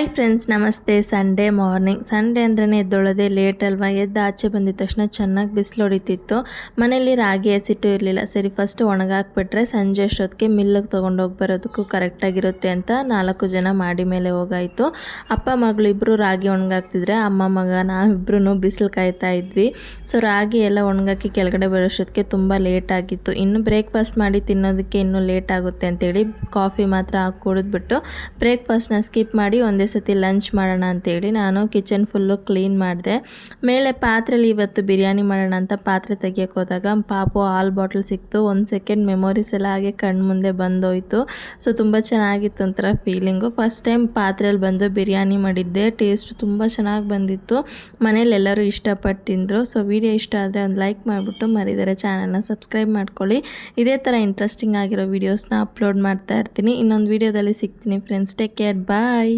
Hi friends, ನಮಸ್ತೆ. Sunday morning. Sunday ಅಂದ್ರೇ ಎದ್ದೊಳೋದೇ late ಅಲ್ವಾ. ಎದ್ದು ಆಚೆ ಬಂದಿದ ತಕ್ಷಣ ಚೆನ್ನಾಗಿ ಬಿಸಿಲು ಹೊಡಿತಿತ್ತು. ಮನೇಲಿ ರಾಗಿ ಹಸಿಟ್ಟು ಇರಲಿಲ್ಲ. ಸರಿ ಫಸ್ಟ್ ಒಣಗಾಕ್ಬಿಟ್ರೆ ಸಂಜೆ ಅಷ್ಟೊತ್ತಿಗೆ ಮಿಲ್ಲಿಗೆ ತೊಗೊಂಡೋಗಿ ಬರೋದಕ್ಕೂ ಕರೆಕ್ಟಾಗಿರುತ್ತೆ ಅಂತ 4 ಜನ ಮಾಡಿ ಮೇಲೆ ಹೋಗಾಯಿತು. ಅಪ್ಪ ಮಗಳು ಇಬ್ಬರು ರಾಗಿ ಒಣಗಾಕ್ತಿದ್ರೆ ಅಮ್ಮ ಮಗ ನಾವಿಬ್ಬರೂ ಬಿಸಿಲು ಕಾಯ್ತಾ ಇದ್ವಿ. ಸೊ ರಾಗಿ ಎಲ್ಲ ಒಣಗಾಕಿ ಕೆಳಗಡೆ ಬರೋಷ್ಟೊತ್ತಿಗೆ ತುಂಬ ಲೇಟ್ ಆಗಿತ್ತು. ಇನ್ನು ಬ್ರೇಕ್ಫಾಸ್ಟ್ ಮಾಡಿ ತಿನ್ನೋದಕ್ಕೆ ಇನ್ನೂ ಲೇಟ್ ಆಗುತ್ತೆ ಅಂತೇಳಿ ಕಾಫಿ ಮಾತ್ರ ಹಾಕಿ ಕುಡಿದ್ಬಿಟ್ಟು ಬ್ರೇಕ್ಫಾಸ್ಟ್ನ ಸ್ಕಿಪ್ ಮಾಡಿ ಒಂದೇ ಸತಿ ಲಂಚ್ ಮಾಡೋಣ ಅಂತೇಳಿ ನಾನು ಕಿಚನ್ ಫುಲ್ಲು ಕ್ಲೀನ್ ಮಾಡಿದೆ. ಮೇಲೆ ಪಾತ್ರೆಲಿ ಇವತ್ತು ಬಿರಿಯಾನಿ ಮಾಡೋಣ ಅಂತ ಪಾತ್ರೆ ತೆಗಿಯೋಕೆ ಹೋದಾಗ ಪಾಪು ಹಾಲ್ ಬಾಟ್ಲ್ ಸಿಕ್ತು. 1 ಸೆಕೆಂಡ್ ಮೆಮೊರೀಸ್ ಎಲ್ಲ ಹಾಗೆ ಕಣ್ಣು ಮುಂದೆ ಬಂದೋಯ್ತು. ಸೊ ತುಂಬ ಚೆನ್ನಾಗಿತ್ತು ಒಂಥರ ಫೀಲಿಂಗು. ಫಸ್ಟ್ ಟೈಮ್ ಪಾತ್ರೆಯಲ್ಲಿ ಬಂದು ಬಿರಿಯಾನಿ ಮಾಡಿದ್ದೆ. ಟೇಸ್ಟ್ ತುಂಬ ಚೆನ್ನಾಗಿ ಬಂದಿತ್ತು. ಮನೇಲಿ ಎಲ್ಲರೂ ಇಷ್ಟಪಟ್ಟು ತಿಂದರು. ಸೊ ವಿಡಿಯೋ ಇಷ್ಟ ಆದರೆ ಒಂದು ಲೈಕ್ ಮಾಡಿಬಿಟ್ಟು ಮರಿದರೆ ಚಾನಲ್ನ ಸಬ್ಸ್ಕ್ರೈಬ್ ಮಾಡ್ಕೊಳ್ಳಿ. ಇದೇ ಥರ ಇಂಟ್ರೆಸ್ಟಿಂಗ್ ಆಗಿರೋ ವೀಡಿಯೋಸ್ನ ಅಪ್ಲೋಡ್ ಮಾಡ್ತಾ ಇರ್ತೀನಿ. ಇನ್ನೊಂದು ವೀಡಿಯೋದಲ್ಲಿ ಸಿಗ್ತೀನಿ ಫ್ರೆಂಡ್ಸ್. ಟೇಕ್ ಕೇರ್, ಬಾಯ್.